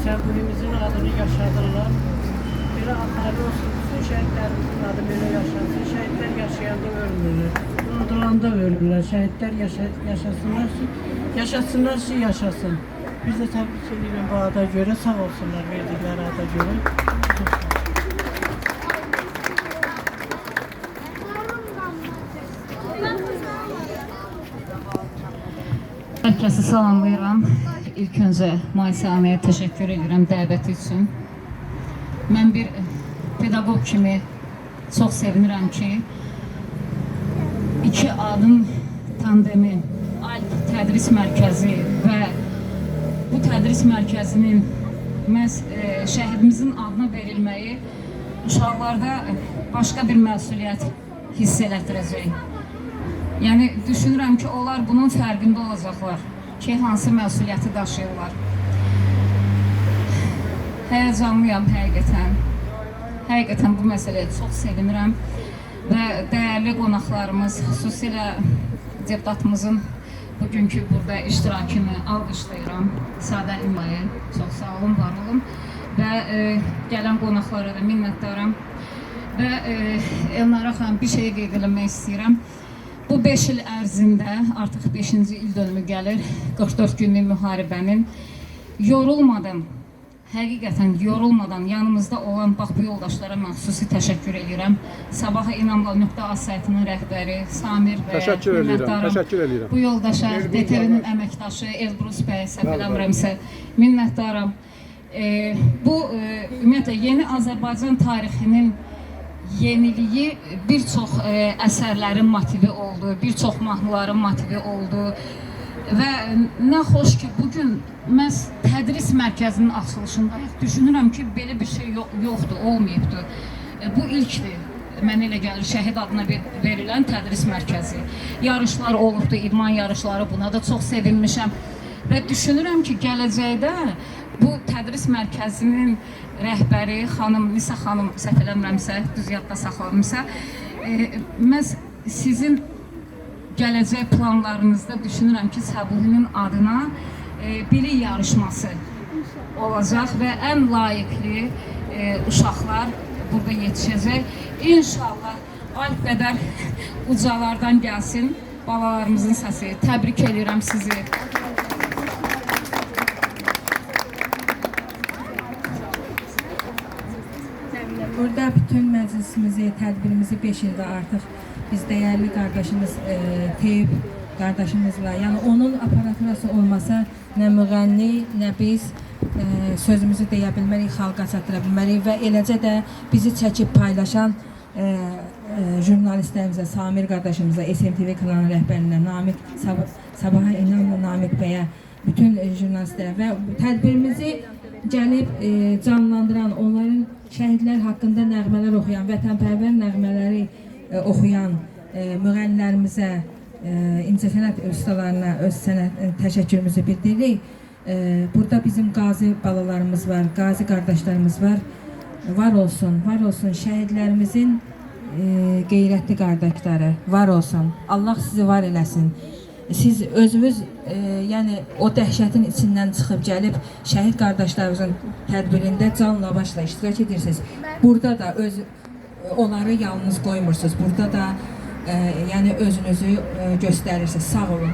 Səburimizin adını yaşadırlar. Belə atarlı olsun, bütün şəhidlərimizin adı belə yaşasın. Şəhidlər yaşayanda ölmürlər, unudulanda ölürlər. Şəhidlər yaşasınlar ki, yaşasın. Biz də təbrik edirəm bu ada görə, sağ olsunlar verdikləri ada görə. Çox sağ olsun. Herkese salamlayıram. İlk öncə müəssisəyə təşəkkür edirəm dəvəti üçün. Mən bir pedaqoq kimi çox sevinirəm ki, iki adım tandemi, ALP tədris mərkəzi və bu tədris mərkəzinin məhz şəhidimizin adına verilməyi uşaqlarda başqa bir məsuliyyət hiss elətdirəcək. Yəni düşünürəm ki, onlar bunun fərqində olacaqlar ki, hansı məsuliyyəti daşıyırlar. Həyəcanlıyam həqiqətən. Həqiqətən bu məsələyə çox sevinirəm və dəyərli qonaqlarımız, xüsusilə deputatımızın bugünkü burada iştirakını alqışlayıram. Sadə İmayı, çox sağ olun, var olun və gələn qonaqlara da minnətdaram və Elnara xanım bir şey qeyd eləmək istəyirəm. Bu 5 il ərzində, artıq 5-ci il dönümü gəlir, 44 günlük müharibənin yorulmadan, həqiqətən yorulmadan yanımızda olan bax bu yoldaşlara mən xüsusi təşəkkür edirəm. Sabahı İnanmalı.az saytının rəhbəri Samir bəyə minnətdaram. Bu yoldaşa DTV-nin əməkdaşı Elbrus bəyə səhv eləmirəmsə minnətdaram. Bu ümumiyyətlə yeni Azərbaycan tarixinin yeniliyi bir çox əsərlərin motivi oldu, bir çox mahnıların motivi oldu və nə xoş ki, bugün məhz tədris mərkəzinin açılışında düşünürəm ki, belə bir şey yoxdur, olmayıbdır. Bu ilkdir, mənə elə gəlir, şəhid adına verilən tədris mərkəzi. Yarışlar olubdur, idman yarışları, buna da çox sevinmişəm və düşünürəm ki, gələcəkdə bu tədris mərkəzinin rəhbəri xanım Nisa xanım, səhv eləmirəmsə, düz yadda saxlamamsa, məhz sizin gələcək planlarınızda düşünürəm ki, Səbuhinin adına bilik yarışması olacaq və ən layiqli uşaqlar burada yetişəcək. İnşallah alp qədər ucalardan gəlsin balalarımızın səsi. Təbrik edirəm sizi. Burada bütün məclisimizi, tədbirimizi 5 ildə artıq biz dəyərli qardaşımız Teyib qardaşımızla, yəni onun aparaturası olmasa nə müğənni, nə biz sözümüzü deyə bilmərik, xalqa çatdıra bilmərik və eləcə də bizi çəkib paylaşan jurnalistlərimizə, Samir qardaşımıza, SMTV kanalının rəhbərinə, Sabaha İnanla Namiq bəyə, bütün jurnalistlərə və tədbirimizi gəlib canlandıran, onların şəhidlər haqqında nəğmələr oxuyan, vətənpərvər nəğmələri oxuyan müğənnilərimizə, incəsənət ustalarına öz təşəkkürümüzü bildiririk. Burada bizim qazi balalarımız var, qazi qardaşlarımız var. Var olsun şəhidlərimizin qeyrətli qardaşları, var olsun. Allah sizi var eləsin. Siz özünüz yəni o dəhşətin içindən çıxıb gəlib şəhid qardaşlarımızın tədbirində canla başla iştirak edirsiniz. Burada da onları yalnız qoymursunuz. Burada da yəni özünüzü göstərirsiniz. Sağ olun.